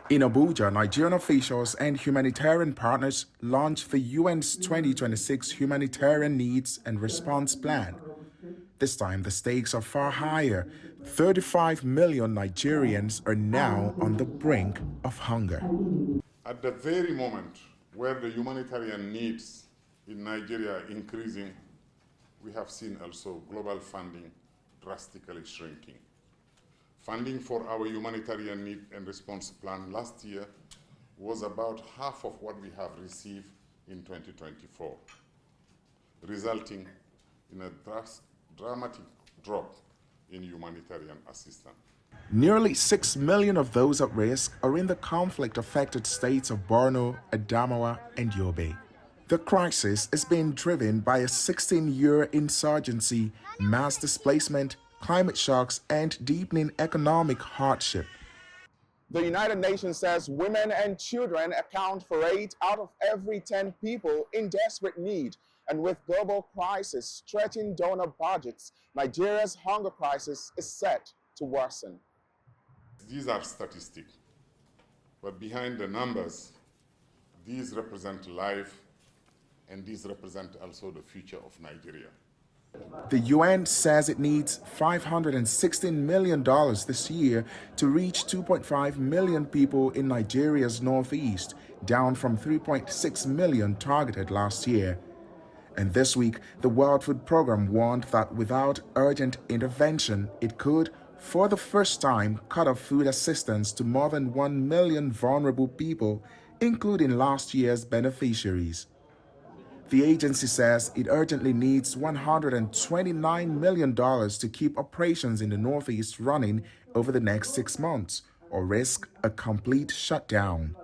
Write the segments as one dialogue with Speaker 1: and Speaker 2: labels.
Speaker 1: In Abuja, Nigerian officials and humanitarian partners launched the UN's 2026 Humanitarian Needs and Response Plan. This time, the stakes are far higher. 35 million Nigerians are now on the brink of hunger.
Speaker 2: At the very moment where the humanitarian needs in Nigeria are increasing, we have seen also global funding drastically shrinking. Funding for our humanitarian need and response plan last year was about half of what we have received in 2024, resulting in a dramatic drop in humanitarian assistance.
Speaker 1: Nearly 6 million of those at risk are in the conflict-affected states of Borno, Adamawa, and Yobe. The crisis is being driven by a 16-year insurgency, mass displacement, climate shocks, and deepening economic hardship. The United Nations says women and children account for 8 out of every 10 people in desperate need. And with global crisis stretching donor budgets, Nigeria's hunger crisis is set to worsen.
Speaker 2: These are statistics, but behind the numbers, these represent life, and these represent also the future of Nigeria.
Speaker 1: The UN says it needs $516 million this year to reach 2.5 million people in Nigeria's northeast, down from 3.6 million targeted last year. And this week, the World Food Programme warned that without urgent intervention, it could, for the first time, cut off food assistance to more than 1 million vulnerable people, including last year's beneficiaries. The agency says it urgently needs $129 million to keep operations in the Northeast running over the next 6 months, or risk a complete shutdown.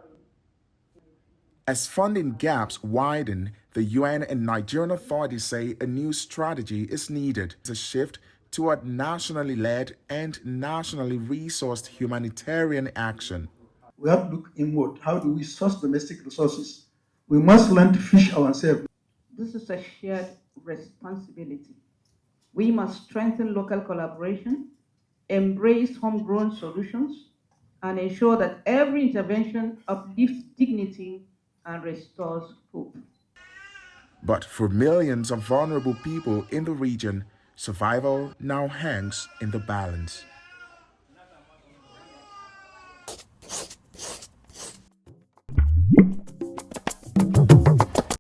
Speaker 1: As funding gaps widen, the UN and Nigerian authorities say a new strategy is needed, a shift toward nationally led and nationally resourced humanitarian action.
Speaker 3: We have to look inward. How do we source domestic resources? We must learn to fish ourselves.
Speaker 4: This is a shared responsibility. We must strengthen local collaboration, embrace homegrown solutions, and ensure that every intervention uplifts dignity and restores hope.
Speaker 1: But for millions of vulnerable people in the region, survival now hangs in the balance.